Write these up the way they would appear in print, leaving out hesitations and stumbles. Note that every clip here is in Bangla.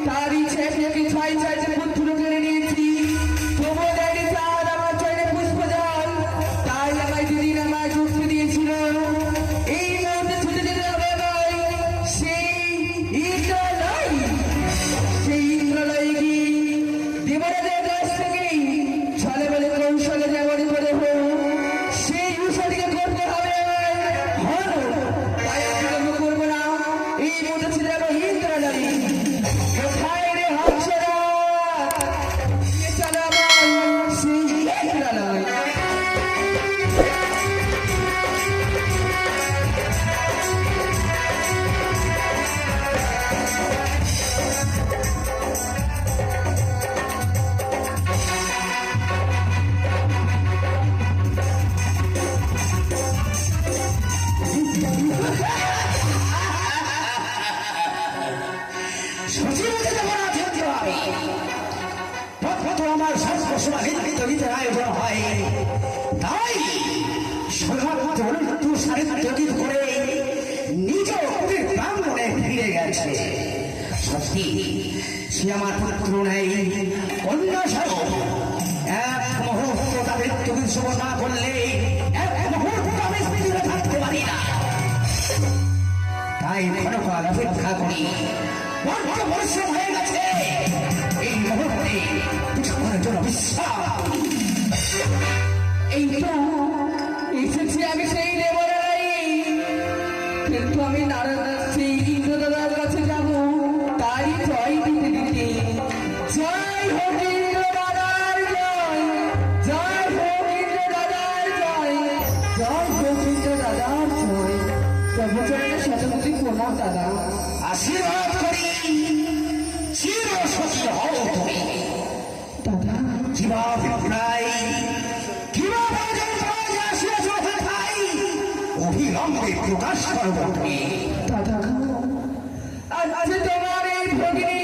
তারই ছেলেকে ছয় ছয়টা পুত্র কেড়ে নিয়েছি। তবুও দেয়নি চাঁদ আমার চয়নে পুষ্প জল। তাই আমায় দুদিন আমার যুক্তি দিয়েছিল এই মুহূর্তে ছুটে যেতে হবে আমায় সেই ইন্দ্রালয়। সেই ইন্দ্রালয়ে গিয়ে দেবরাজের কাছ থেকেই ছলে বলে কৌশলে যেমন করে হোক সেই উষাটিকে করতে হবে আমায়। তাই আমি বিলম্ব করবো না, এই মুহূর্তে ছিল আমার ইন্দ্রালয়। কোথায় রে হংসরা, নিয়ে চলো আমায় সেই ইন্দ্রালয়। আমার সর্বসমাহিত আয়োজন হয়, তাই সারিত করে নিজ প্রাঙ্গণে ফিরে গেছে। সত্যি সে আমার পুত্র নেই, অন্য স্বরূপ। এক মুহূর্ত তাদের তুমি শুভ না করলে এক মুহূর্ত আমি পৃথিবীতে থাকতে পারি না। তাই ক্ষণকাল অপেক্ষা করি, বড্ড পরিশ্রম হয়ে গেছে। এই মুহূর্তে কিছুক্ষণের জন্য বিশ্রাম। এই তো এসেছি আমি সেই দেবরালয়ে, কিন্তু আমি সেই ইন্দ্রদাদার কাছে যাব। তাই জয় দিতে দিতে জয় হোক ইন্দ্রদাদার জয়, জয় হোক ইন্দ্রদাদার জয়, জয় হোক ইন্দ্রদাদার জয়। প্রভুচরণের শতকোটি প্রণাম দাদা। আশীর্বাদ করি, চির সত্য হও তুমি দাদা। জীবাভিপ্রায় কিভাবে অবিলম্বে প্রকাশ করব তুমি। দাদা আজ তোমার এই ভগিনী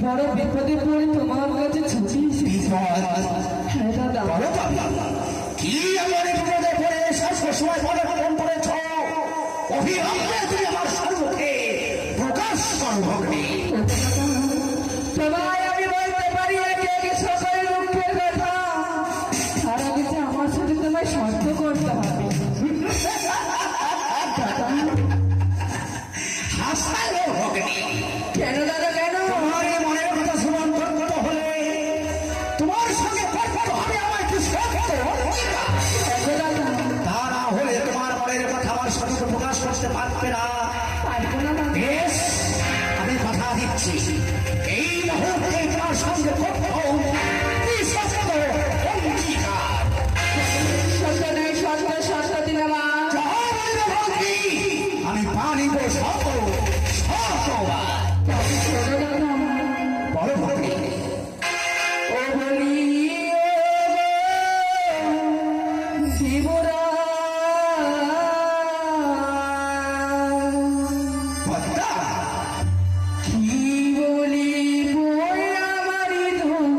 বড় বিপদে পড়ে তোমার কাছে ছুটিয়েছি। হ্যাঁ দাদা। বলো তো কি আমার বিপদে পড়ে সময় পদক্ষেপ করেছ? অবিলম্বে তুমি আমার সম্মুখে প্রকাশ করো ভগ্নী। তোমায় আমি বলতে পারি একে একে সকল দুঃখের কথা, তার আগে যে আমার সাথে তোমায় শর্ত করতে হবে। হাসালো ভগ্নী। কেন দাদা কেন? তোমার এই মনের কথা স্মরণ করতে হলে তোমার সঙ্গে করতে হবে আমার কি সত্য অঙ্গীকার। তা না হলে তোমার মনের কথা আমার সঙ্গে প্রকাশ করতে পারবে না। পারবো না দাদা। বেশ, আমি কথা দিচ্ছি এই মুহূর্তে তোমার সঙ্গে করতে হবে কি সত্য অঙ্গীকার। সত্য নেই, সত্য সত্য দিলাম। যা বলবে ভগ্নী আমি পানি করে শত শতবার। বলো ভগ্নী। ও বলি পদ্মা কি বলি বই আমারি ধন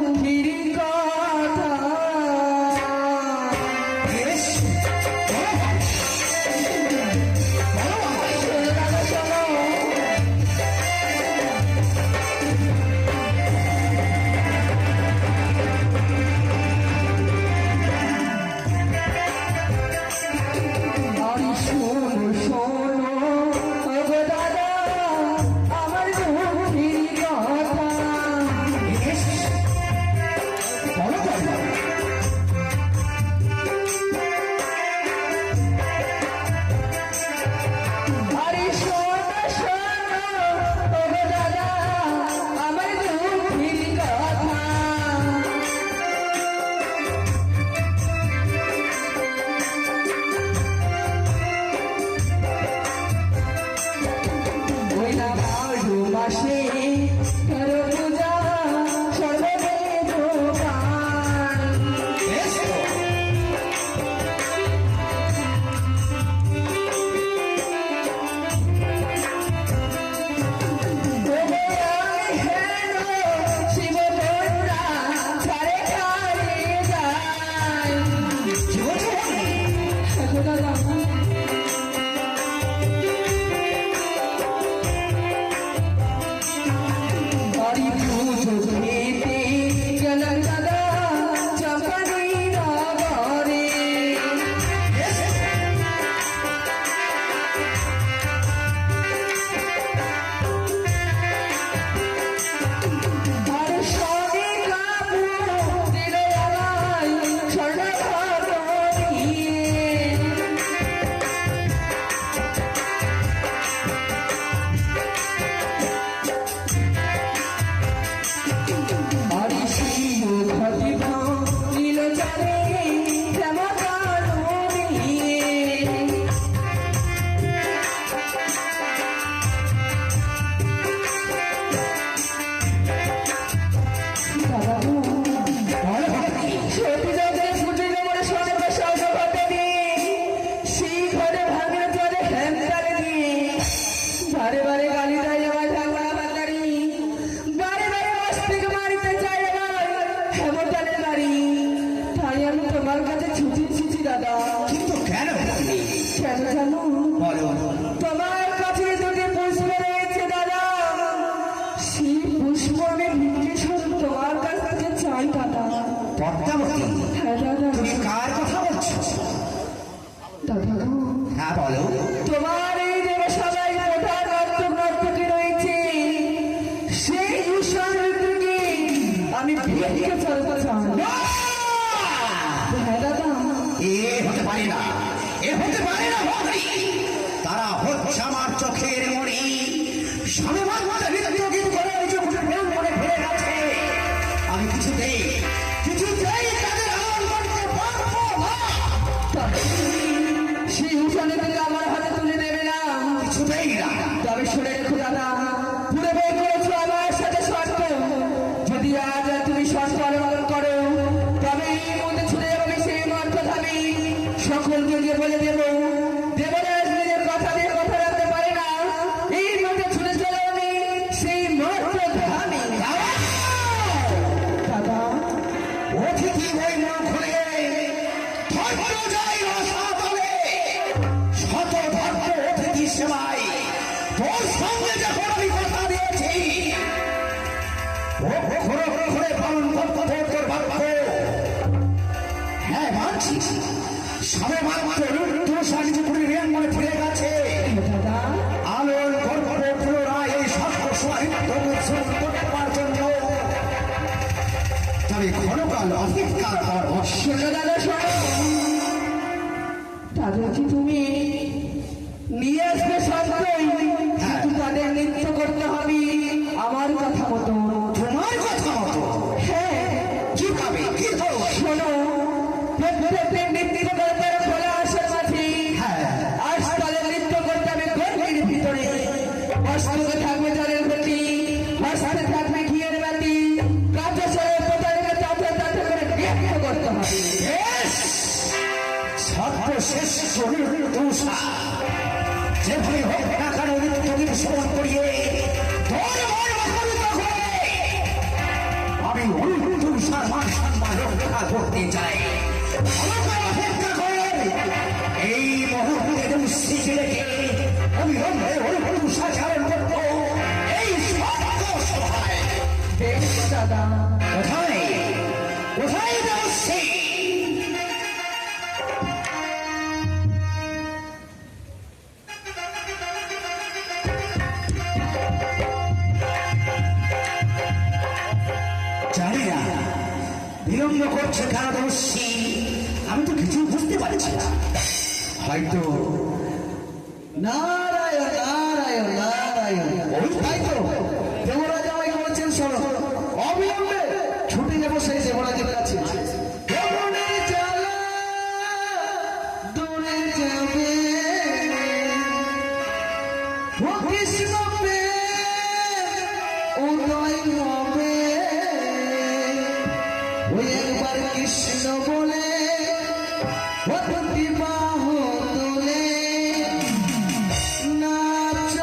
তোমার কাছে ছুটি ছুটি দাদা। কিন্তু কেন ভগ্নী? কেন জানো? বলো। তোমার কাছে দুটি পুষ্প রয়েছে দাদা, সেই পুষ্প আমি ভিক্ষে স্বরূপ তোমার কাছ থেকে চাই দাদা। পদ্মাবতী, হ্যাঁ দাদা। তুমি কার কথা বলছো? দাদা হ্যাঁ বলো। তোমার এই দেবসভায় প্রধান নর্তকী রয়েছে, সেই ঈশান ঋতুকে আমি ভিক্ষে স্বরূপ চাই। হ্যাঁ দাদা। এ হতে পারে না, এ হতে পারে না ভগ্নী। তারা হচ্ছে আমার চোখের মণি। স্বামী মাতা নৃত্য গীত করে নিজে প্রেম করে ফিরে গেছে। আমি কিছুতেই তাদের আড়াল করতে পারবো না। সেই ঈশান ঋতুকে আমার হাতে তুলে দেবে না। কিছুতেই না। তবে শুনে রেখো দাদা, পুরো বই করেছো আমার সাথে শর্ত, যদি আজ তুমি শর্ত অনুমোদন করো তবে এই মধ্যে ছুটে যাবে সেই মর্ত আমি সকলকে গিয়ে বলে দেবো। দেবরাজ নিজের কথা দিয়ে কথা রাখতে পারে না, এই মধ্যে ছুটে চলে আমি সেই মর্ত আমি। দাদা অতিথি বই না খুলে ধর্ম যায় রসা তলে। শত ভক্ত অতিথি সেবায় তোর সঙ্গে যখন আমি কথা দিয়েছি, ঘুরে পালন করতে তোর বাক্য। হ্যাঁ মানছি, সবে মাত্র তুষার নিজে পুরী রেন মনে ফিরে গেছে। দাদা আলোর গর্ব পুনরায় এই সর্ব সাহিত্য উৎসব করবার জন্য তবে ক্ষণকাল অপেক্ষা করো। শোনো দাদা শোনো, তাদেরকে তুমি নিয়ে আসবে সত্যই, কিন্তু তাদের নৃত্য করতে হবে আমার কথা মতো। তোমার কথা মতো? হ্যাঁ কিভাবে? কি করো? শোনো, প্রত্যেকদিন নৃত্য করতে হবে খোলা আসার মাঝে। হ্যাঁ। আজ তাদের নৃত্য করতে হবে গর্ভের ভিতরে। অষ্টকে থাকবে জলের গতি, হস্তে থাকবে ঘিয়ের বাতি, কাঁচা সরে প্রতারিত তাতে তাতে করে নৃত্য করতে হবে। বেশ, সর্বশেষ তুষা যেভাবে হোক না কেন নৃত্যগীত শ্রবণ করিয়ে তোর মন মুখরিত করে আমি তুষার মান সম্মান রক্ষা করতে চাই। আমাকে অপেক্ষা করে এই মুহূর্তে স্মৃতি রেখে অবিলম্বে তুষা চালন করবো এই সত্য সভায়। বেশ দাদা। কোথায় কোথায় যাচ্ছি? জানি না বিলম্ব করছে কেন দোষী, আমি তো কিছু বুঝতে পারছি না। হয়তো নারায়ণ নারায়ণ নারায়ণ। ওই তাই তো দেবরাজ আমায় বলেছেন শোনো, অবিলম্বে ছুটে যাবো সেই দেবরাজের কাছে। দেবনের জ্বালা দূরে যাবে, ও কৃষ্ণ প্রেম উদয় হবে, ওই একবার কৃষ্ণ বলে অতি বাহু তোলে, নাচ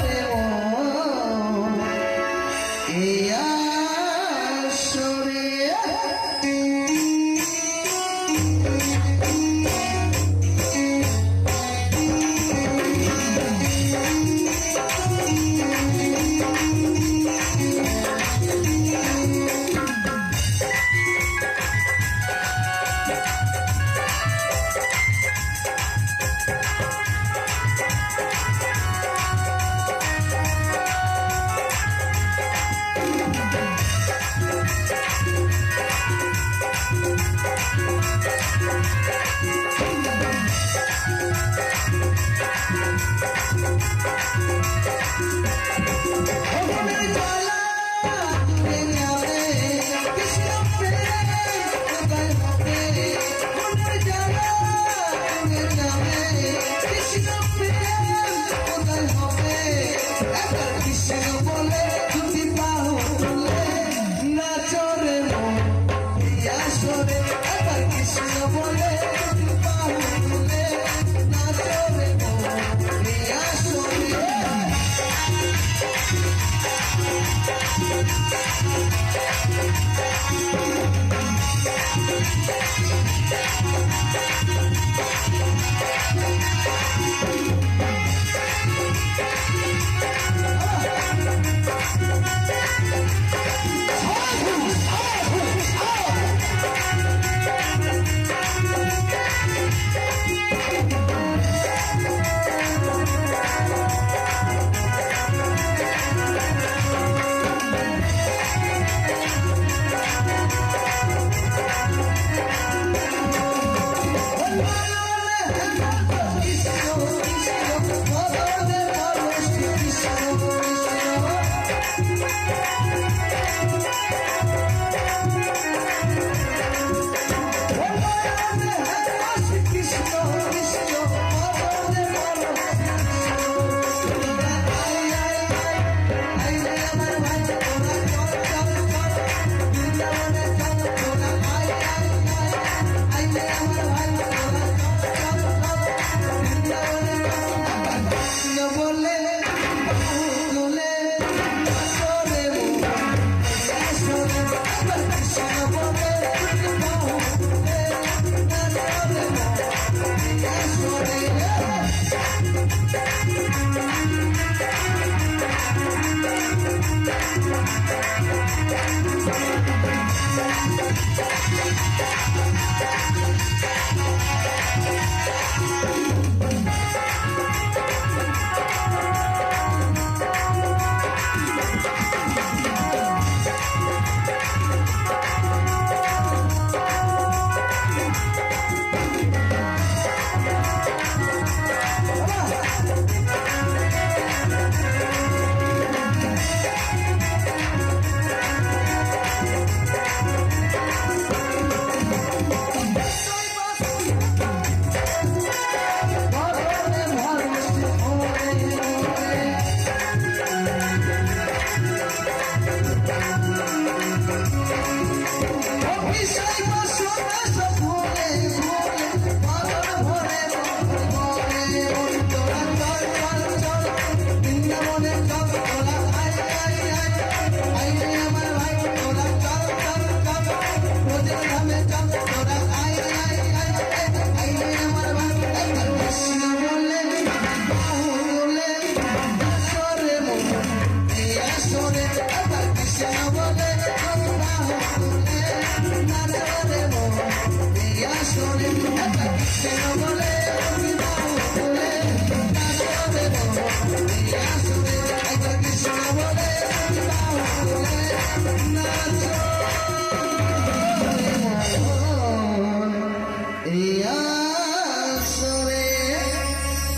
রে মন এই আসরে।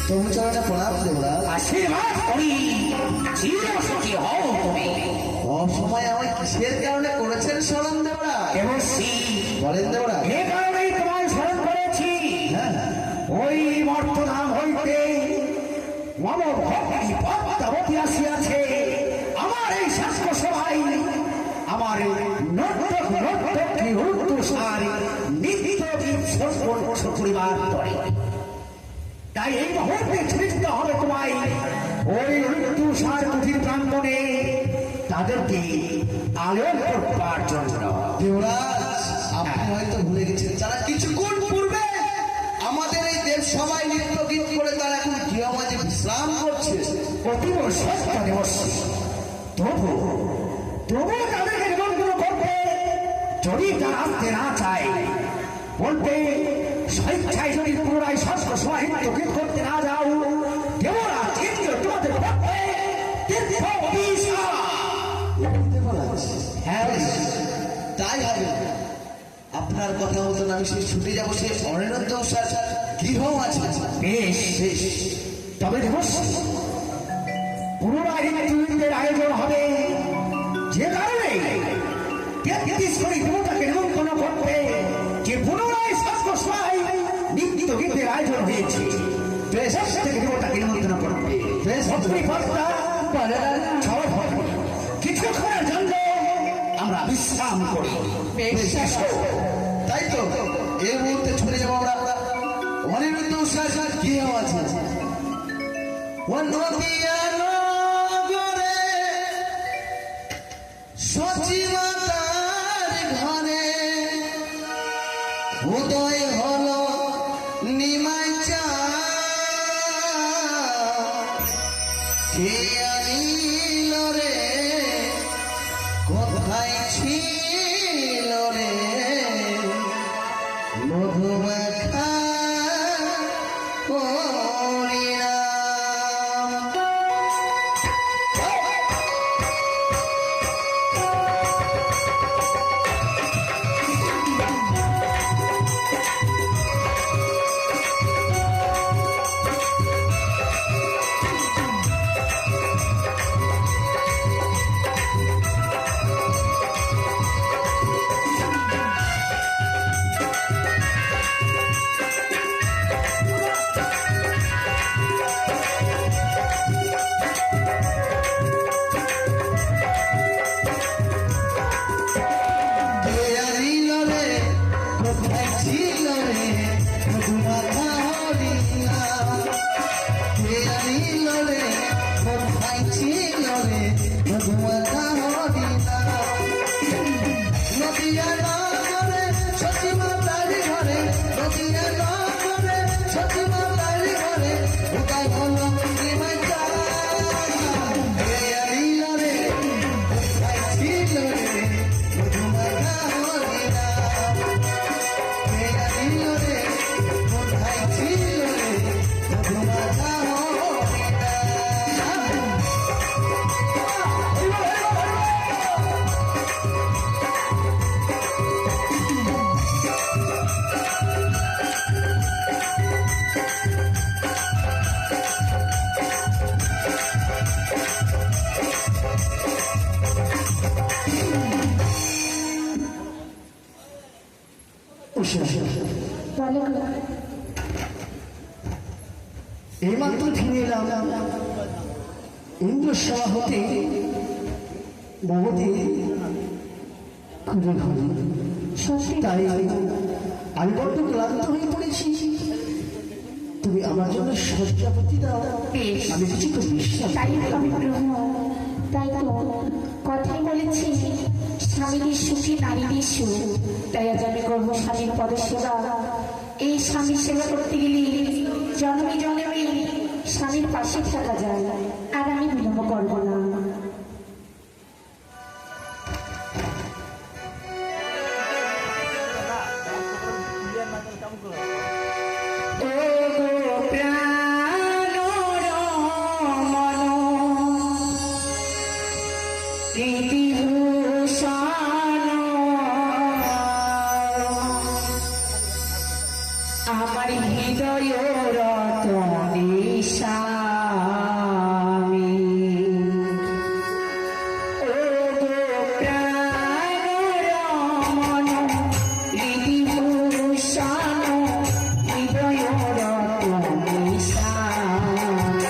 তুমি চরণে প্রণাম দেবরা। আশীর্বাদ করি চিরসুখী হও তুমি। অসময় আমায় কিসের কারণে করেছেন স্মরণ দেবরা? দেবশ্রী বলেন দেবরা। এ কারণেই তোমায় স্মরণ করেছি, ওই মর্তধাম হইতে মম ভক্তি পদ্মাবতী আসিয়াছে আমার এই শাস্ত্র সভায়। আমার নর্তক নর্তকী উদ্দুষার নিত্য গীত করিবার পরে তাই এই মুহূর্তে ছুটতে হবে তোমায় ওই উদ্দুষার কুঠির প্রাঙ্গণে তাদেরকে আলোক করবার জন্য। দেবরাজ, আপনি হয়তো ভুলে গেছেন, তারা কিছুক্ষণ পূর্বে আমাদের এই দেব সবাই নৃত্য গীত করে তারা এখন গৃহমাঝে বিশ্রাম করছে। অতীব সত্য দেবশ্রী, তবু তাদেরকে নিমন্ত্রণ করবে। যদি তারা আসতে না চায়, বলবে স্বেচ্ছায় যদি পুনরায় শাস্ত্র সাহিত্য গীত করতে না যাও, দেবরাজ কিন্তু তোমাদের পক্ষে তীর্থ অভিশাপ। দেবরাজ, হ্যাঁ তাই হবে। আপনার কথা মতন আমি সেই ছুটে যাবো, সেই অনিরুদ্ধ গৃহ আছে। বেশ বেশ, তবে দেবশ্রী পুনরায় নৃত্যের আয়োজন হবে, যে কারণে 33 কোটি দেবতাকে নিমন্ত্রণ করতে যে পুনরায় শাস্ত্র সভায় নৃত্য গীতের আয়োজন হয়েছে। বেশ থেকে দেবতাকে নিমন্ত্রণ করবে। বেশ, কিছুক্ষণের জন্য আমরা বিশ্রাম করি। তাই তো এই মুহূর্তে ছুটে যাবো আমরা অনিরুদ্ধ গৃহ আছে। সচিমাতার ঘরে উদয় হলো নিমাই চা কে আনিল রে কোথায় ছিল রে মধুমাখা পরিণাম। এইমাত্র ফিরে এলাম ইন্দ্রসভা হতে ভগবতী খুঁজে ঘরে। তাই আমি বড্ড ক্লান্ত হয়ে পড়েছি। তুমি আমার জন্য শয্যাপতি দাও, আমি কিছু তো বিশ্বাস। তাই আমি ব্রহ্ম, তাই তো কথাই বলেছি স্বামীদের সুখী নারীদের সুখ। তাই আজ আমি করবো স্বামীর পদসেবা। এই স্বামীর সেবা করতে গেলে জন্মে জন্মে স্বামীর পাশে থাকা যায়, আর আমি বিলম্ব করবো না। আমার হৃদয় রতনে স্বামী, ও গো প্রাণ রমণ হৃদিভূষণ হৃদয় রতনে স্বামী।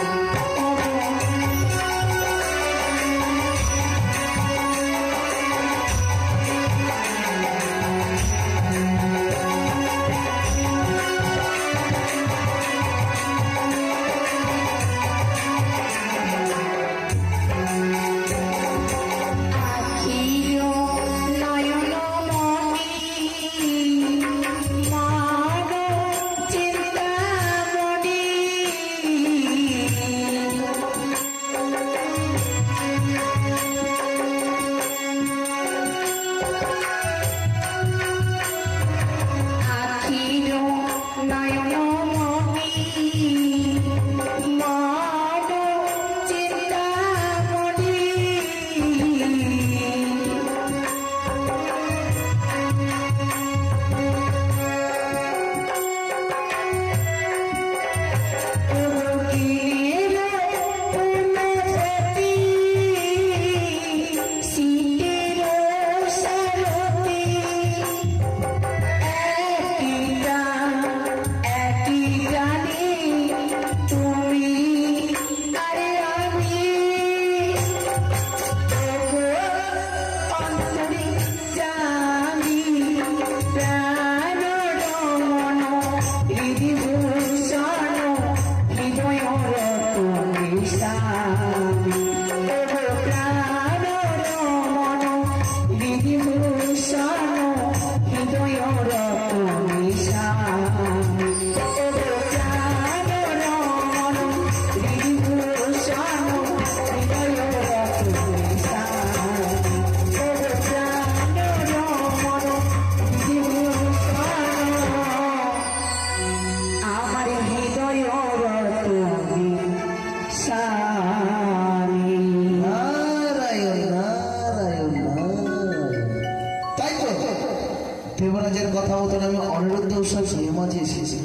কথা মতন আমি অনিরুদ্ধ সব গৃহমাঝে এসেছি।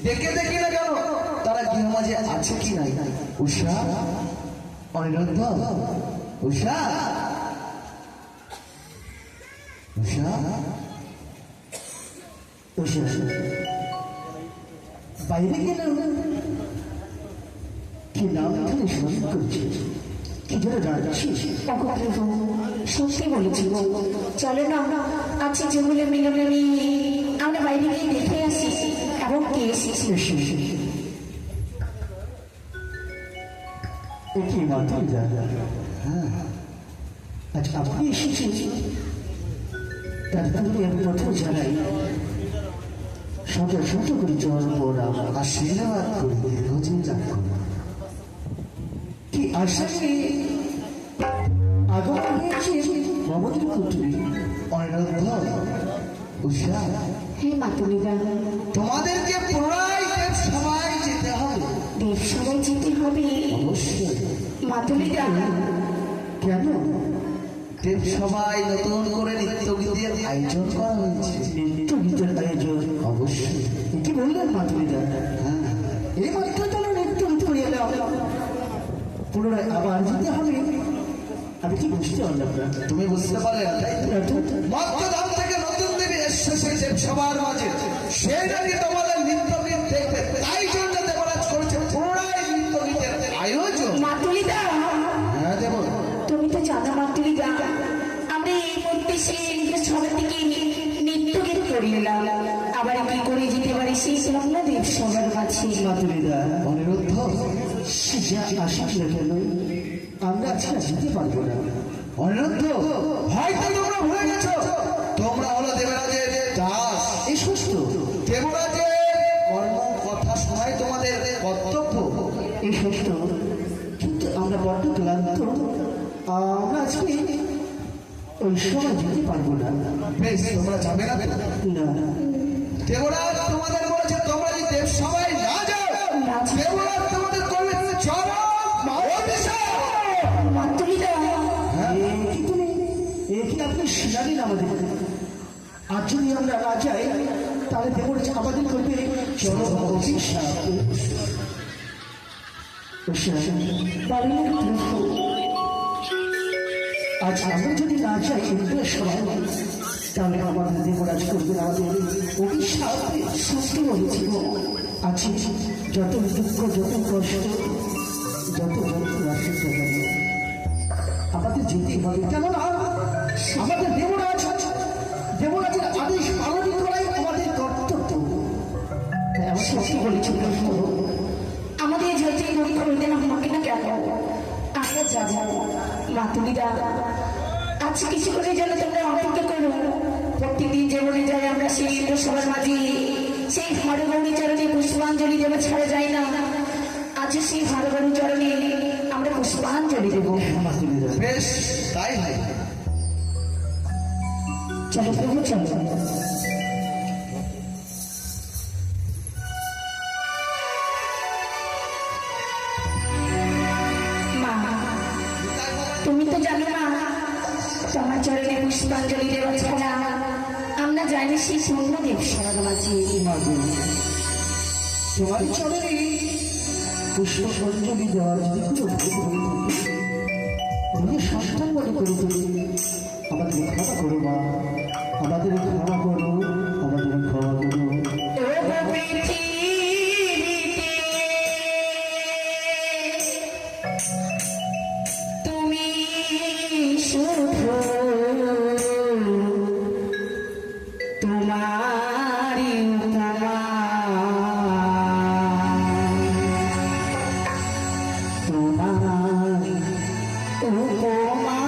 দেখে দেখি না কেন তারা গৃহমাঝে আছে কি নাই। উষা, অনিরুদ্ধ, উষা, উষা, উষা, বাইরে গেল কি নাম ধরে স্মরণ করছে, কি ধরে ডাকছিস? সত্যি বলেছি গো, চলো না আজকে যেগুলো মিলনে আমরা বাইরে গিয়ে দেখে আসি এবং কে এসেছি। কি মাথা হ্যাঁ, আজ আপনি এসেছেন, তার জন্য আমি কথা জানাই, সদা ছোট করে জল পড়া আশীর্বাদ করে দীর্ঘদিন রাখুন। কি আশা কি আগমন হয়েছে মমতার কুটুরি অনিরুদ্ধ, উষা, হে মাতুলিদা, তোমাদেরকে পুনরায় দেব সবাই যেতে হবে। দেব সবাই যেতে হবে? অবশ্যই। মাতুলিদা, কেন? দেব সবাই নতুন করে নৃত্য গীতের আয়োজন করা হয়েছে। নৃত্য গীতের আয়োজন? অবশ্যই। কি বললেন মাধুরীদা? হ্যাঁ, এই মাত্র তারা নৃত্য গীত করে এলাম, পুনরায় আবার যেতে হবে। আমি কি বুঝতে পারলাম না। তুমি বুঝতে পারলে মধ্যধাম থেকে নতুন দেবী এসেছে দেব সবার মাঝে, সেই নাকি তোমাদের নৃত্য গীত দেখবে, তাই জন্য দেবরাজ করেছে পুনরায় নৃত্য গীতের আয়োজন। মাতুলিদা, হ্যাঁ দেব, তুমি তো জানো মাতুলিদা, আমরা এই মুহূর্তে সেই সবার থেকে নৃত্য গীত করে এলাম, আবার কি করে যেতে পারি সেই জন্য দেব সবার মাঝে। মাতুলিদা, অনিরুদ্ধ, সে যা আসুক না কেন আমরা আজকে যেতে পারবো না। অনিরুদ্ধ, হয়তো তোমরা ভুলে গেছো, তোমরা হলো দেবরাজের দাস। এই সুস্থ দেবরাজের কর্ম কথা শোনাই তোমাদের কর্তব্য। এই সুস্থ, কিন্তু আমরা বড্ড ক্লান্ত, আমরা আজকে ওই সময় যেতে পারবো না। বেশ, তোমরা যাবে না? না, দেবরাজ তোমাদের বলেছে তোমরা যদি দেব সবাই না যাও, দেবরাজ তোমাদের করবে চরম অভিশাপ। মাতুলিদা, কি আপনি জানেন আমাদের, আর যদি আমরা না যাই তাহলে দেবরাজ আমাদের করবে চরম অভিশাপ। আজ আমরা যদি না যাই ইন্দ্রের সবাই, তাহলে আমাদের দেবরাজ করবে আমাদের অভিশাপ। সত্যি বলেছি, আছে যত দুঃখ, যত কষ্ট, যত যন্ত্রণা আসুক না কেন, আমাদের যেতেই হবে। কেননা আমাদের দেবরাজের আদেশ পালন করাই আমাদের কর্তব্য। সত্যি বলেছি, আমাদের যেতে পরীক্ষা হইতে না আমাকে না কেন আমরা যাবো। মাতুলিদা, আজ কিছু করে যেন তোমরা অপেক্ষা করো, প্রত্যেকদিন যেমন যাই আমরা সেই সবার মাঝে সেই হরগৌরী চরণে পুষ্পাঞ্জলি দেবো ছাড়া যায় না, আজ সেই হরগৌরী চরণে আমরা পুষ্পাঞ্জলি দেবো। বেশ, তাই হয়। চলো প্রভু, চলো। মা, তুমি তো জানো না, তোমার চরণে পুষ্পাঞ্জলি দেওয়া ছাড়া আমরা জানি সেই পূর্ণ দেব সবার মাঝে। তোমার চরণে পুষ্পাঞ্জলি দেওয়ার যদি কোনো ভুল হয়ে থাকে, নিজের সন্তান মনে করে তুমি আমাদের ক্ষমা করো মা, আমাদের ক্ষমা করো, আমাদের ক্ষমা করো। তুমি শুধু তোমারি উপমা, তোমার উপমা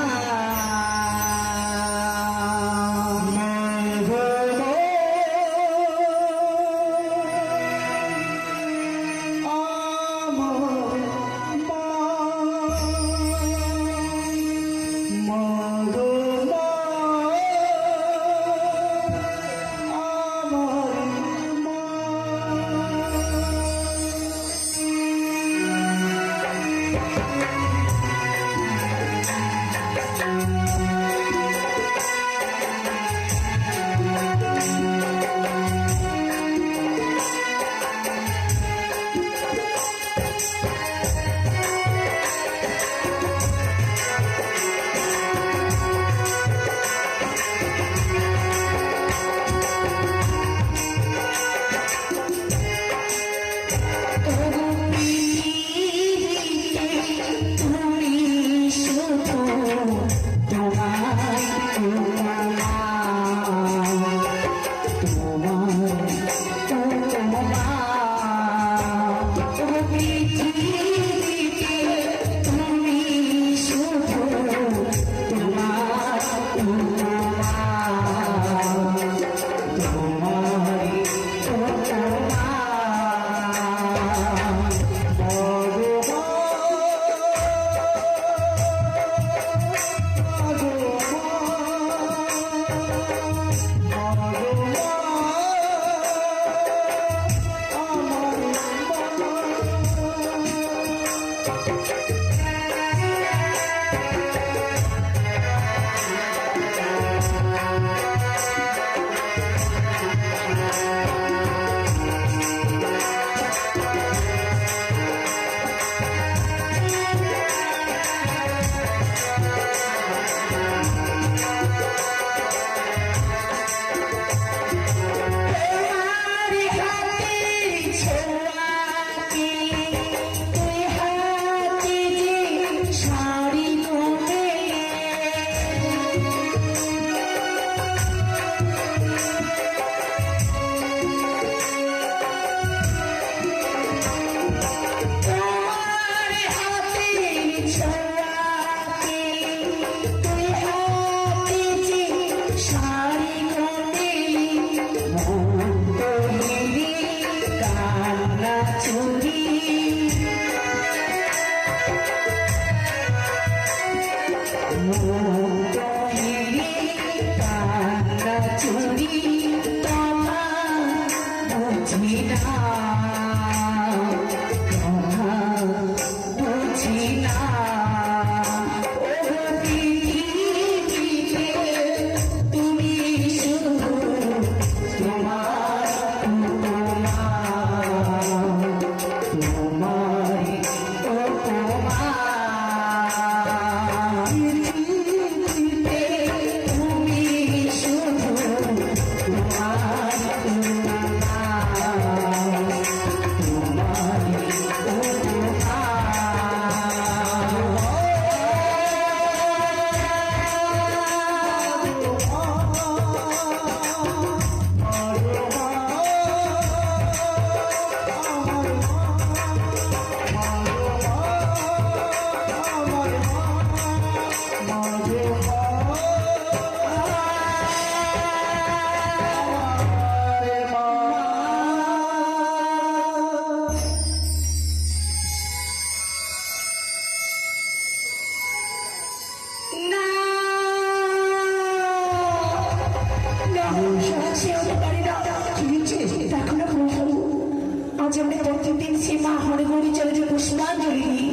আজ আমরা প্রতিদিন সে মা হরে হরি চলে যে পুষ্পাঞ্জলি দিই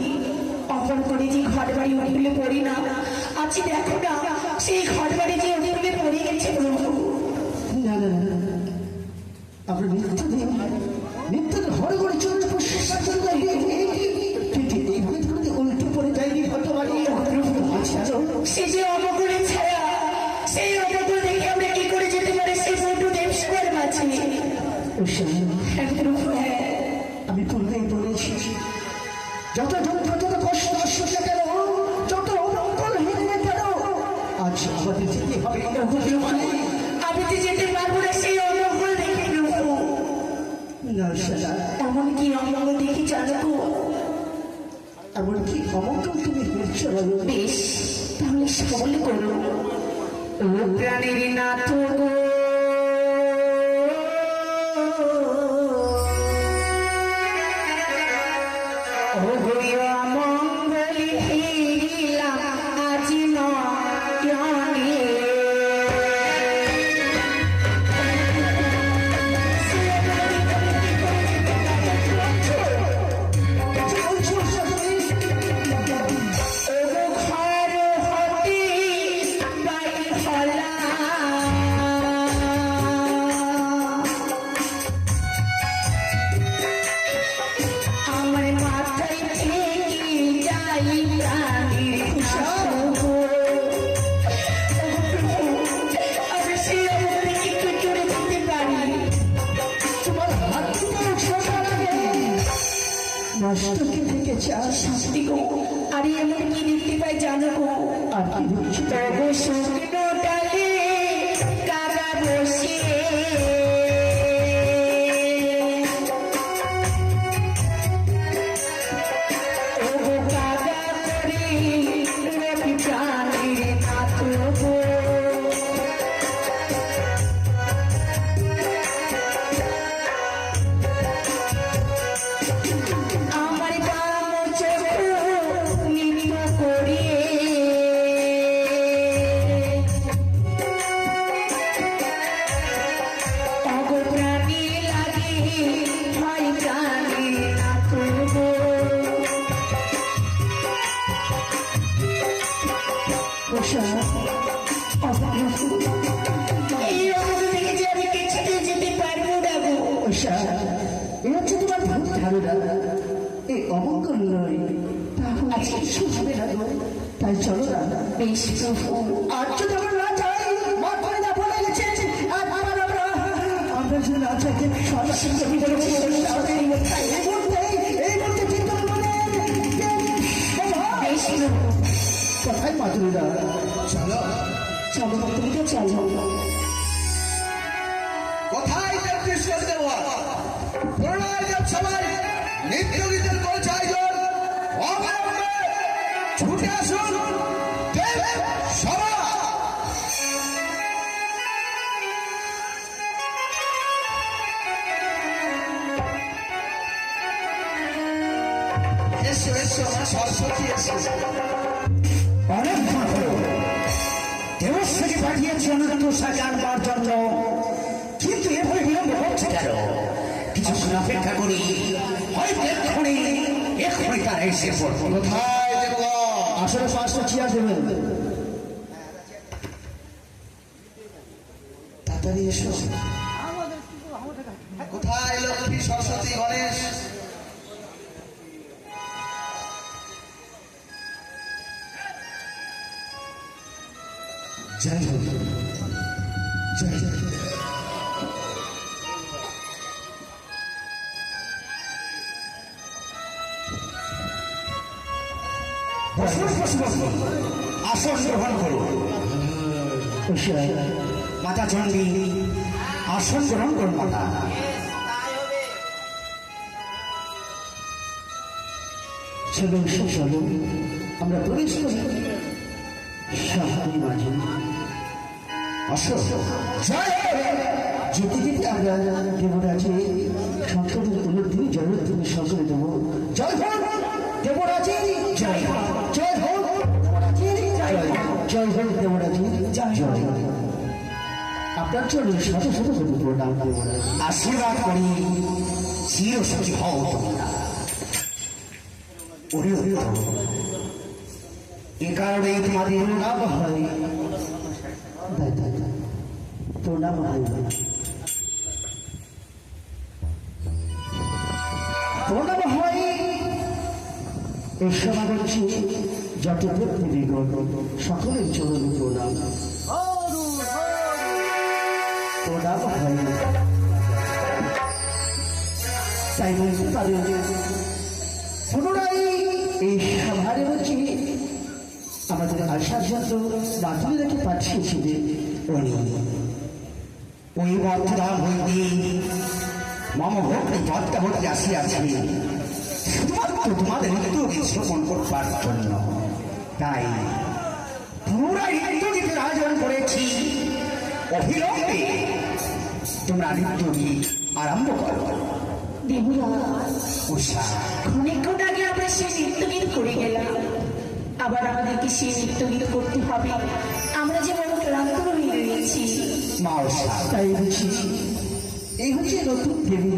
অপর করে যে ঘর বাড়ি উঠলে পড়ি না আজ দেখো না সেই ঘর বাড়ি যে উঠলে পড়ে গেছে প্রভু। না না না আমরা নিত্যদিন ঘরে ঘরে চলতে এইভাবে উল্টো পড়ে যায়নি হতে পারি। সে যে অবগুণের ছায়া সেই অবগুণ দেখে আমরা কি করে যেতে পারি সেই বন্ধু দেবসভার মাঝে। আমি পূর্বেই বলেছি যত যন্ত্র যত কষ্ট আসছে কেন যত অনঙ্কল হয়ে কেন আজ আমাদের যেতে হবে। আমি তো যেতে পারবো না সেই অমঙ্গল দেখে প্রভু। এমন কি অমঙ্গল দেখি জানো? এমন কি অমঙ্গল তুমি হয়েছে? বেশ তাহলে সবল করো ও প্রাণের নাথ গো মঙ্গলি হিলাম আজি নয়নে শাস্তি গো। আরে এমন কি দেখতে পাই জানো গো? আর কি দেখছি? তবু শুকনো ডালে কারা বসে ওগো কাদা করে রবি প্রাণের নাথ গো। আমার কাম চোখ নিত্য করিয়ে এই অবস্থা থেকে যে আমি কিছুতে যেতে পারবো না গো। উষা, এ হচ্ছে তোমার ভুল ধারণা। এই অমঙ্গল নয়, তাহলে আজকে কিছু হবে না গো। তাই চলো না। বেশ প্রভু, আর যদি আমরা না চাই, মত করে না বলে গেছে, আর আমরা যদি না চাই, সরাসরি যদি বলে গেছে, এই মুহূর্তে চিন্তা মনে বেশ প্রভু, কোথায় মাধুরীরা? চলো চলো তুমি তো চলো। কোথায় কৃষ্ণ দেওয়া প্রণয় সবাই নৃত্য গীতের করছে আয়োজন অবিলম্বে ছুটে আসুন দেব সভা। এসো এসো আমার সরস্বতী এসো। অনেক হলো দেবশ্রী পাঠিয়েছে অনন্ত সাজানবার জন্য, কিন্তু এভাবে বিলম্ব হচ্ছে কেন? কিছুক্ষণ অপেক্ষা করি, হয়তো এক্ষুনি তারা এসে পড়বে। কোথায় দেব? আসলে 5টা চেয়ার দেবেন। তাড়াতাড়ি এসো। কোথায় লক্ষ্মী সরস্বতী গণেশ? জয় হোক, জয় জয়। আসন গ্রহণ করুন। মাতা চণ্ডী আসন গ্রহণ করুন। মাতা চলো চলো আমরা প্রবেশ করি। সাহায্য মাঝে আসো। জয় হোক। যেতে যেতে আমরা দেবরাজে সংসদের উন্নতি জয়ত্রী সকলে দেব। জয় হোক দেবরাজে, জয় হোক, জয় হোক দেবরাজে, জয় হোক, জয় হোক দেবরাজে, জয় হোক। আপনার জন্য শত শত কোটি প্রণাম দেবরাজ। আশীর্বাদ করি চির সুখী হও তোমরা। ওরে ওরে, এ কারণে তোমাদের প্রণাম হয়, প্রণাম হয়, প্রণাম হয়। এই সমাগমে যত ব্যক্তিগণ সকলের চরণে প্রণাম, প্রণাম হয়। তাই বলতে পারে পুনরায় এই সভার মধ্যে আমাদের আশার জন্য মাধুরীরাকে পাঠিয়েছিলেন। ওই বর্তমান হইতে মম ভক্তি ভক্তা ভক্তি আসিয়াছে শুধুমাত্র তোমাদের নৃত্যকে শ্রবণ করবার জন্য। তাই পুনরায় নৃত্যগীতের আয়োজন করেছি। অবিলম্বে তোমরা নৃত্যগীত আরম্ভ করো। দেবুরা, উষা, অনেকক্ষণ আগে আমরা সেই নৃত্যগীত করে গেলাম, আবার আমাদেরকে সেই নৃত্যগীত করতে হবে। আমরা যে বড় ক্লান্ত হয়ে রয়েছি। মা উষা, তাই বলছি এই হচ্ছে নতুন দেবী।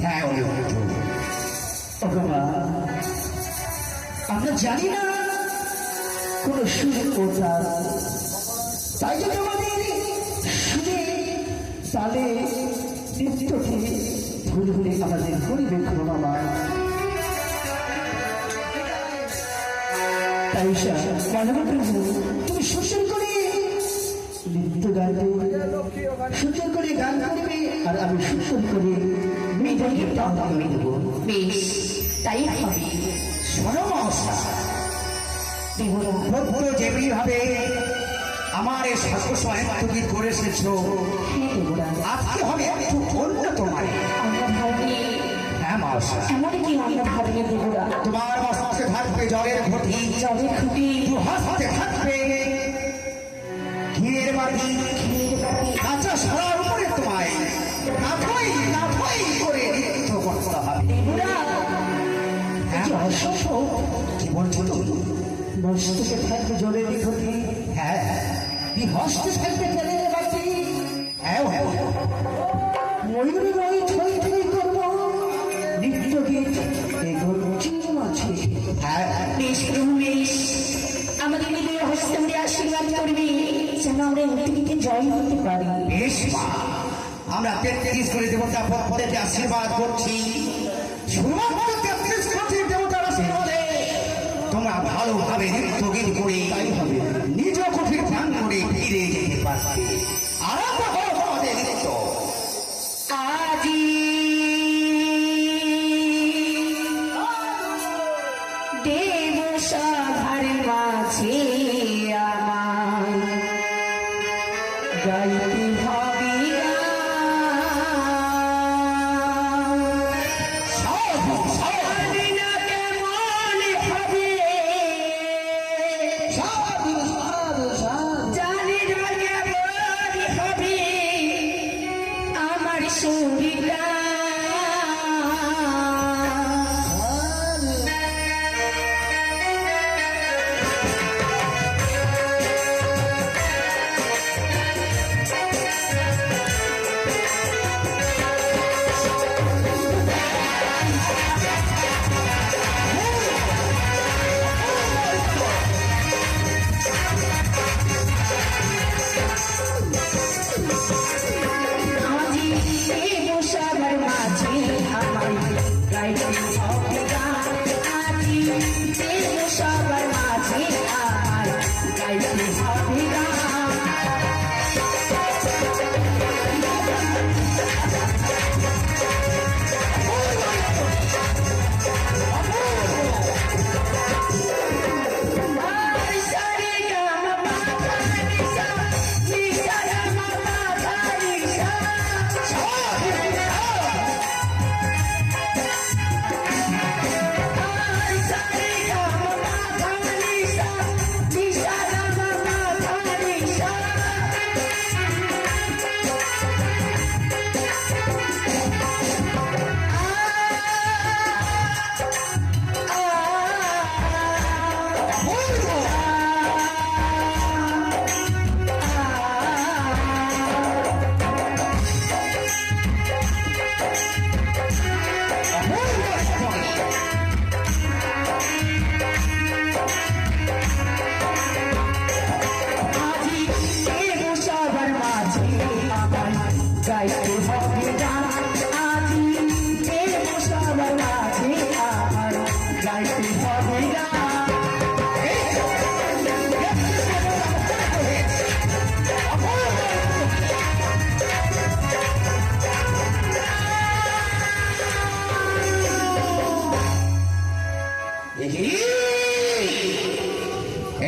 হ্যাঁ অনুরোধ। ভগবা আমরা জানি না কোন সুর কোথায়, তাই জন্য আমাদের সুরে তালে নৃত্যকে ভুল ভুলে আমাদের পরিবেক্ষণ আমার। তাই তুমি সুন্দর করে নৃত্য গাইবে, সুন্দর করে গান করবে, আর আমি সুন্দর করে মেয়েদেরকে টান করে দেবো। বেশ, তাই হবে। শোনো মা উষা, ভক্ত যেমনি ভাবে আমার এই সর্বসময় নৃত্যগীত করে এসেছো, আজকে হবে একটু অন্য তোমার। আমরা ভাবি, হ্যাঁ মা উষা, এমন কি আমরা ভাবি দেবরা? তোমার মস্তকে থাকবে জলের ঘটি, জলের খুঁটি, দু হাতে থাকবে ঘিয়ের বাটি, কাঁচা সারার উপরে তোমায় কাঁথই কাঁথই করে নৃত্য করতে হবে। দেবরা হ্যাঁ মা উষা, কি বলছো তুমি? মস্তকে থাকবে জলের ঘটি, হ্যাঁ হস্তে থাকবে জলের বাটি, হ্যাঁ হ্যাঁ, ময়ূর নয় ছই ছই করবো নৃত্য গীত এই গর্জিত আছে। হ্যাঁ বেশ প্রভু, বেশ আমাদের হৃদয় হস্তে আশীর্বাদ করবে। যেন আমরা এই পৃথিবীতে জয় হতে পারি। বেশ মা, আমরা 33 করে দেবতা পদকে আশীর্বাদ করছি। শুধুমাত্র 33 কোটি দেবতার আশীর্বাদে তোমরা ভালোভাবে নৃত্য গীত করে নিজ কুঠির প্রাণ করে ফিরে যেতে পারবে। আরম্ভ করো তোমাদের নৃত্য। আজি দেব সভার মাঝে আমার গাইতে হবে সাধু, সাধু, জানি না কেমন হবে, সাধু, সাধু, সাধু। জানি না কেমন হবে আমার শরীরটা। আজি দেব সবার মাঝে আমার গাইতে হবে গান। আজি দেব সবার মাঝে আমার গাইতে হবে গান। আর সারে গামা পাধা নিসা, নিসা গামা পাধা নিসা। আর সারে গামা পাধা নিসা, নিসা গামা পাধা নিসা। আজি দেব সবার মাঝে আমার গাইতে হবে গান। আজি দেব সবার মাঝে আমার গাইতে হবে গান।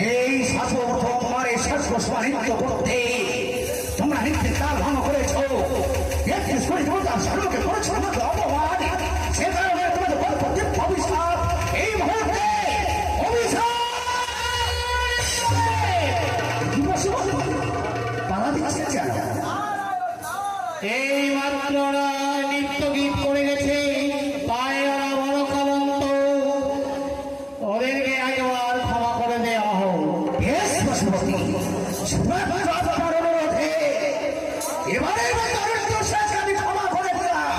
এই শাশ্বত তোমার এই শাশ্বত নৃত্য করতে তোমরা নৃত্যের তাল ভঙ্গ করেছ। 33 কোটি দেবতার সাধুকে করেছ আমাকে অপমান। সে কারণে তোমাদের বড় প্রত্যেক অভিশাপ এই মুহূর্তে অভিশাপ। তারা দিচ্ছে কেন? এই মাত্র ওরা নৃত্য গীত করে গেছে, তাই ওরা বড় কলন্ত। ওদেরকে একবার ক্ষমা করে দেওয়া হোক। বেশ পশুপতি, শুধুমাত্র আপনার অনুরোধে এবারের মতো নৃত্য শেষ আমি ক্ষমা করে দিলাম।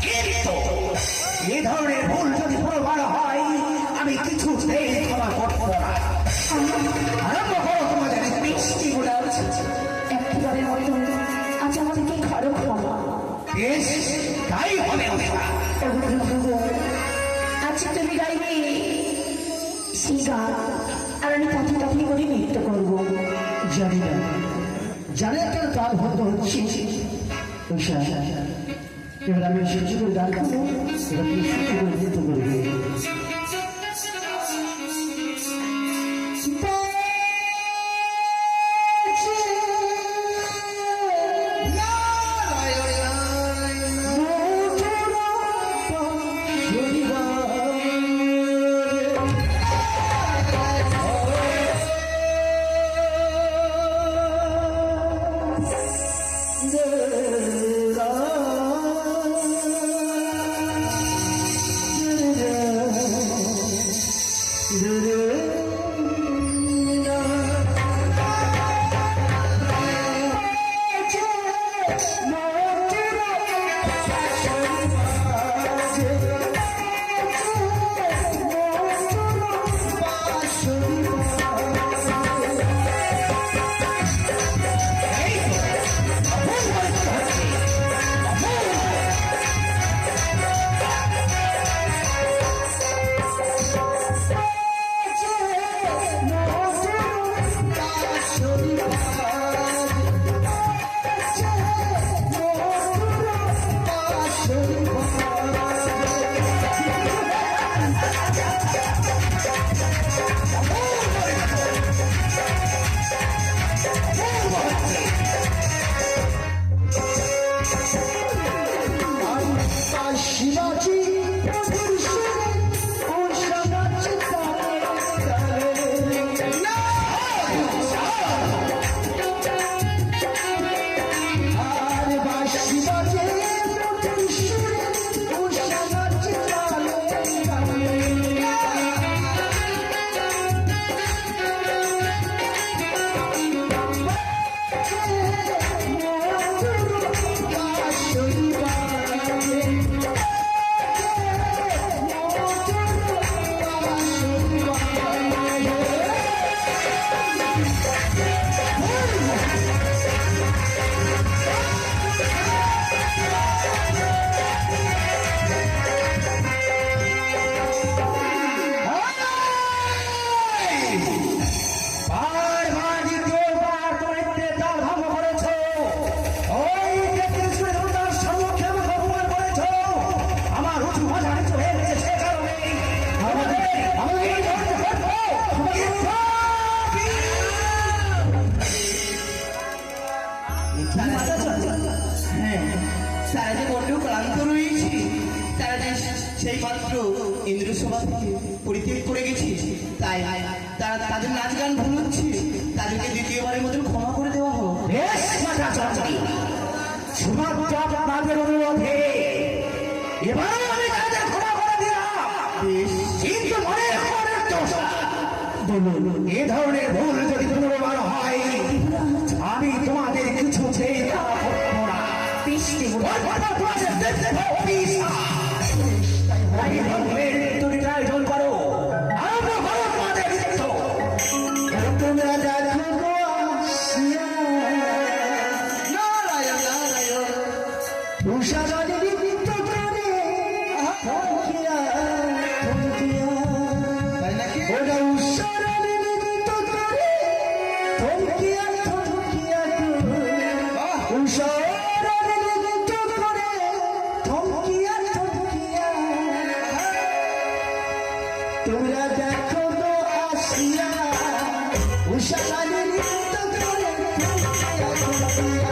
কিন্তু এই ধরনের ভুল যদি পুনর্বার হয় আমি কিছুতেই ক্ষমা করব না। আরম্ভ করো তোমাদের নৃত্য। মিষ্টি গোলাপ একেবারে মতো আজ আমাদেরকে ঘরে ক্ষমা। বেশ, তাই হবে ওঠা। আচ্ছা তুমি গাইবে সেই গান, আর আমি কাঠি কাঠি করে নৃত্য করবো। জানি না, জানি একটা তাল ভদ্র হচ্ছে। উষা, এবার আমি সহ্য করে গান গাবো, এবার তুমি সহ্য করে নৃত্য করবে। হ্যাঁ, তারা যে বড্ড ক্লান্ত রয়েছে, তারা যে সেই মাত্র ইন্দ্রসভা থেকে পরিত্যাগ করে গেছে, তাই তারা তাদের নাচ গান ভুল হচ্ছে, তাদেরকে দ্বিতীয়বারের মতন ক্ষমা করে দেওয়া হোক। বেশ মাতা চন্দ্রী, শুধুমাত্র আপনাদের অনুরোধে এবার আমি তাদের ক্ষমা করে দিলাম। কিন্তু মনে করেন তো এ ধরনের ভুল যদি পুনর্বার হয়, আমি তোমাদের কিছু ছেড়ে দেওয়া করবো না। তোমাদের দেখতে পাবো অভিশাপ। তাই ধর্মের মৃত্যুর আয়োজন করো, আরম্ভ করো তোমাদের মৃত্যু। তোমরা দেখো গো আসিয়া, নারায়ণ নারায়ণ উষারানী নৃত্য করে থমকিয়া থমকিয়া, তাই নাকি? ওরা উষারানী নৃত্য করে থমকিয়া থমকিয়া, উষারানী নৃত্য করে থমকিয়া থমকিয়া, তোমরা দেখো গো আসিয়া, উষারানী নৃত্য করে থমকিয়া থমকিয়া।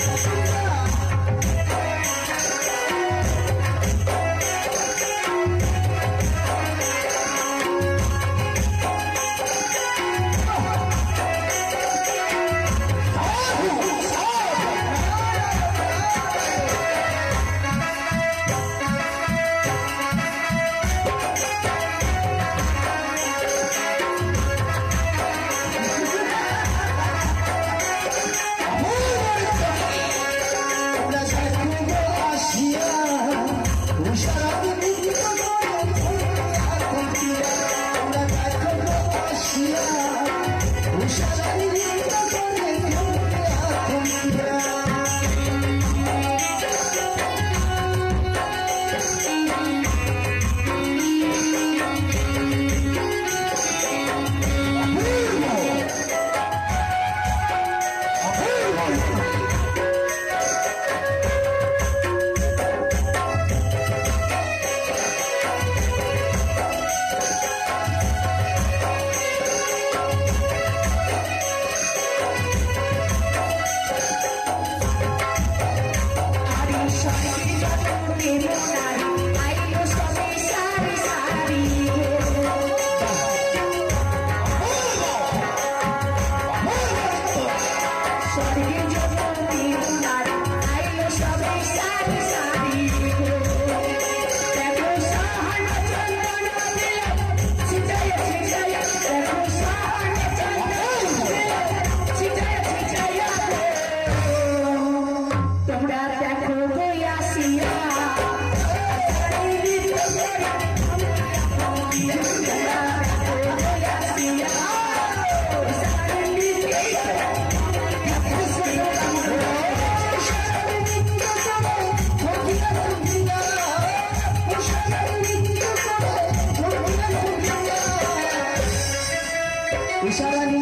উষারানী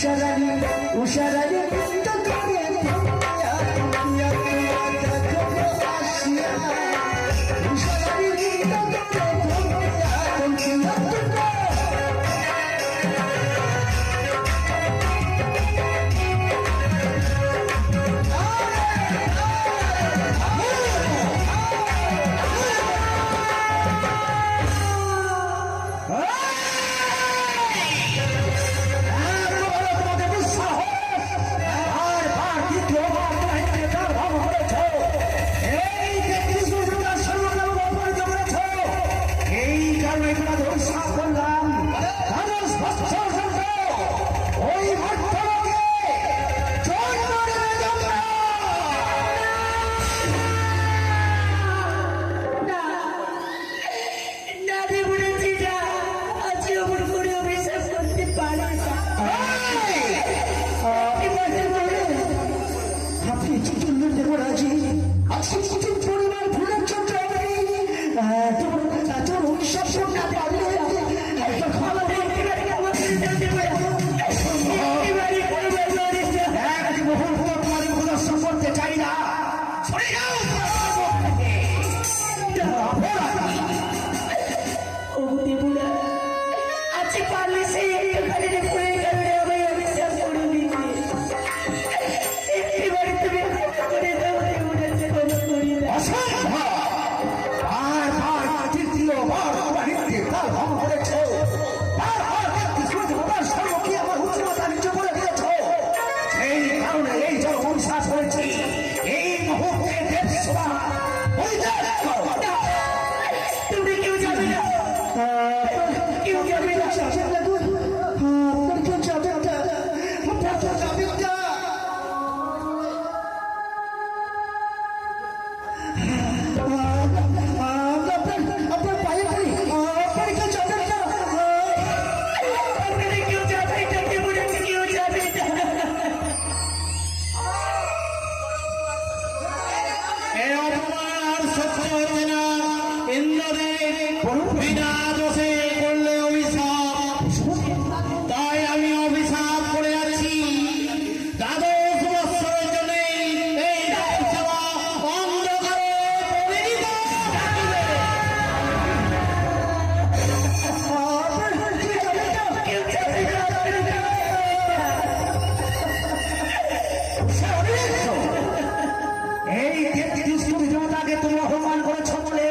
উষারানী উষারানী নৃত্য করে থমকিয়া থমকিয়া, তোমরা দেখো গো আসিয়া, উষারানী নৃত্য করে থমকিয়া থমকিয়া, তোমরা পারলে সে উপরে এই যে অভিশাপ হয়েছে এই মুহূর্তে দেবসভা পরিত্যাগ করো। তুমি কেউ যাবে না, কেউ যাবে না। আপনার পায়ে পড়ি, আপনি কেউ যাবেন না। আপনারা কেউ যাবে না, কেউ বলেছে কেউ যাবে না। এই অপমান আর সহ্য হচ্ছে না। ইন্দ্রদেব বিনা দোষে করলে অভিশাপ, তাই আমি অভিশাপ করে যাচ্ছি। দ্বাদশ বৎসরের জন্য এই রাজসভা অন্ধকারে পরিণত থাকিবে। এই তেত্রিশ কোটি জনতাকে তুমি অপমান করেছ বলে,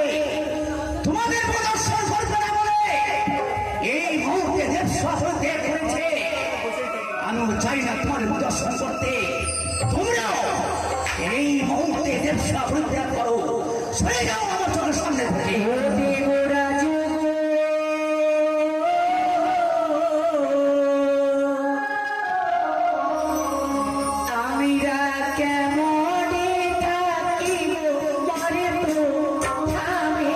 তোমাদের প্রদর্শন করবে না বলে এই মুহূর্তে দেবসভা ত্যাগ করেছে। আমিও চাই না তোমার প্রদর্শন করতে। তোমরাও এই মুহূর্তে দেবসভা পরিত্যাগ করো, সরে যাও আমার চোখের সামনে থেকে। দেবরাজ আমিরা কেমনে থাকিব মরে তো থামে।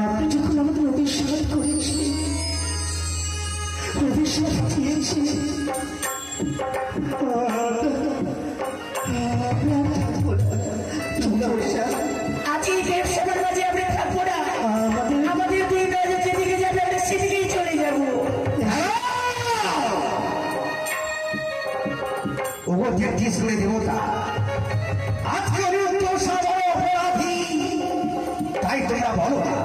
আপনি যখন আমাদের অভিশাপ করেছেন, অভিশাপ দিয়েছেন, আজ এই দেবসভার মাঝে আমরা থাকবো না। আমাদের দুই রাজা যেদিকে যাবে আমরা সেদিকেই চলে যাবো। ওগো তেত্রিশ কোটি দেবতা, আজকে আমি দোষা বড় অপরাধী, তাই তোমরা বলো না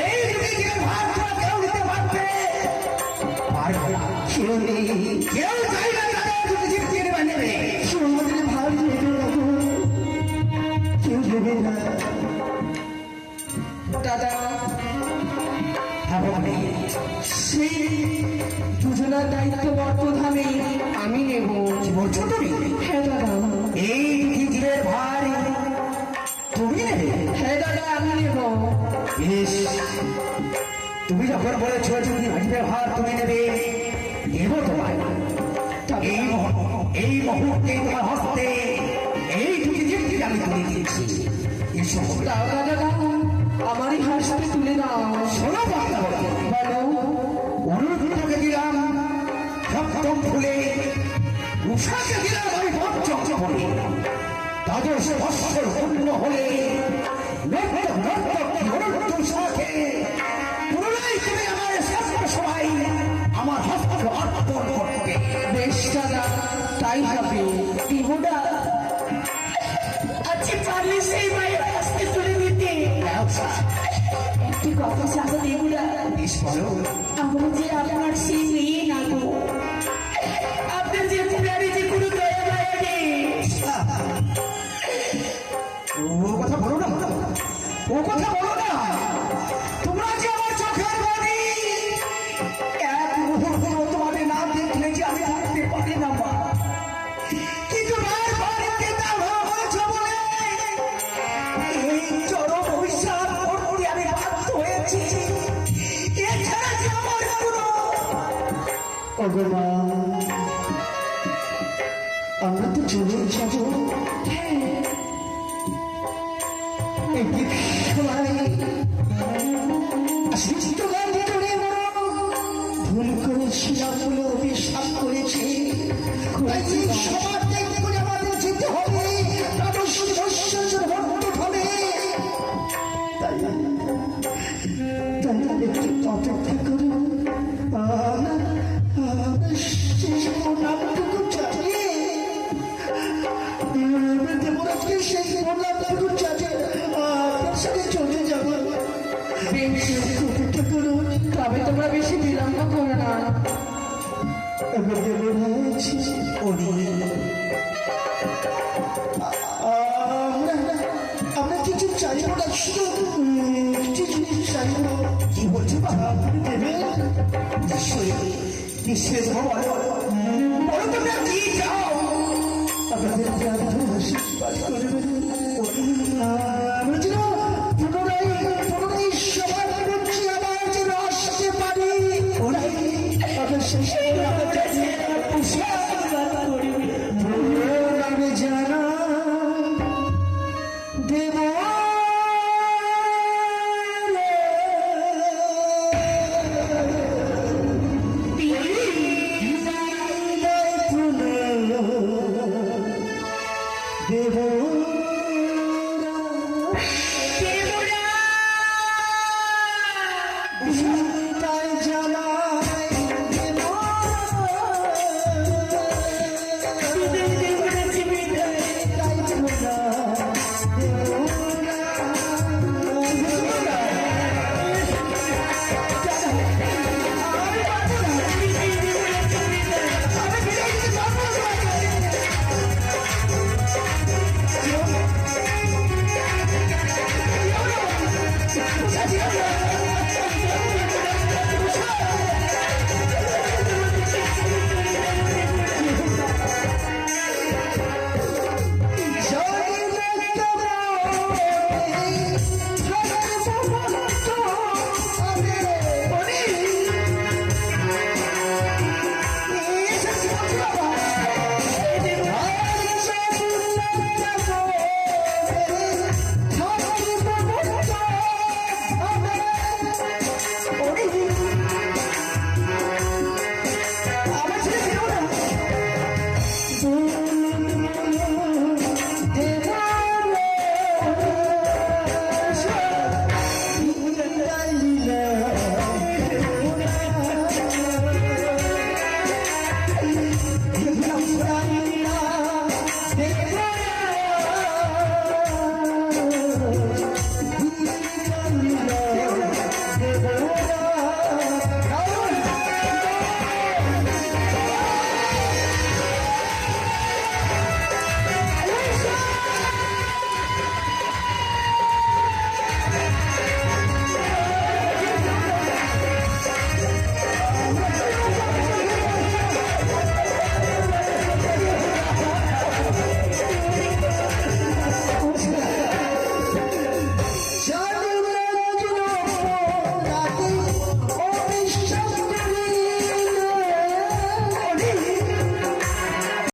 এই দুটিকে ভাগ করে কেউ নিতে পারবে? পারবে না। কেউ নেই, কেউ চাই না তাদের দুটি জীব দিয়ে নেবে। কেউ আমাদের ভাগ নেবে না গো, কেউ নেবে না। দাদা হ্যাঁ বলবে, সেই দুজনার দায়িত্ব বর্তধামে আমি নেব। কি বলছো তুমি? হ্যাঁ দাদা, এই দুটি জীবের ভার তুমি নেবে? হ্যাঁ দাদা আমি নেব। বেশ, তুমি যখন বলেছো যদি ভাজবে ভার তুমি নেবে, দেব তোমায়। এই মুহূর্তে তোমার হস্তে এই দুটি জীবকে আমি তুলে দিয়েছি। এসো দাও দাদা দাও, আমারই হাসতে তুলে দাও। শোনো বার্তা বলো, বলো। অনুরুদ্ধকে দিলাম সপ্তম ফুলে, উষাকে দিলাম আমি পঞ্চম ফুলে। দ্বাদশ বৎসর পূর্ণ হলে পুনরায় তুমি আমার শাস্ত্র সবাই আমার হস্ত অর্পণ করবে। বেশ দাদা, তাই হবে। দেবরা আজকে পারলে সেই মায়ের হাসতে তুলে দিতে। একটি কথা জানো দেবরা, বেশ বলো, আমরা যে আপনার সেই মেয়ে না গো, আপনার যে প্রাণী যে কোনো দয়া মায়া নেই। ও কথা বলো না, ও কথা বলো না। তোমরা যে আমার চোখের বাড়ি, এক মুহূর্ত তোমাদের না দেখলে যে আমি থাকতে পারি না মা। কিন্তু মায়ের বাড়িতে দেওয়া হয়েছে বলে এই চরম অভিশাপ করতে আমি বাধ্য হয়েছি। এছাড়া ওগো মা, আমরা তো চলে যাব একদিন সময় ভুল করেছিলাম বলে অভিশাপ করেছি। একদিন সবার দেখে বলে আমাদের যেতে হবে, তাদের সমস্যার হতে হবে। তাই একটু অপেক্ষা করুন। শেষ প্রণামটুকু চালিয়ে দেবরাজকে সেই প্রণামটুকু চালিয়ে আপনার সাথে চলে যাব। বেশ, অপেক্ষা করুন। তবে তোমরা বেশি বিলম্ব করো না। এবার দেবরাজ আমরা কিছু চাইব না, শুধু কিছু জিনিস চাইব। কি বলছি বাবা, দেবে? নিশ্চয়ই বলো তোমরা কি চাও? আপনাদের আশীর্বাদ করবেন। আমরা যেন পুনরায় সবার করছি, আবার যেন আসতে পারি। ওরাই আপনার শেষ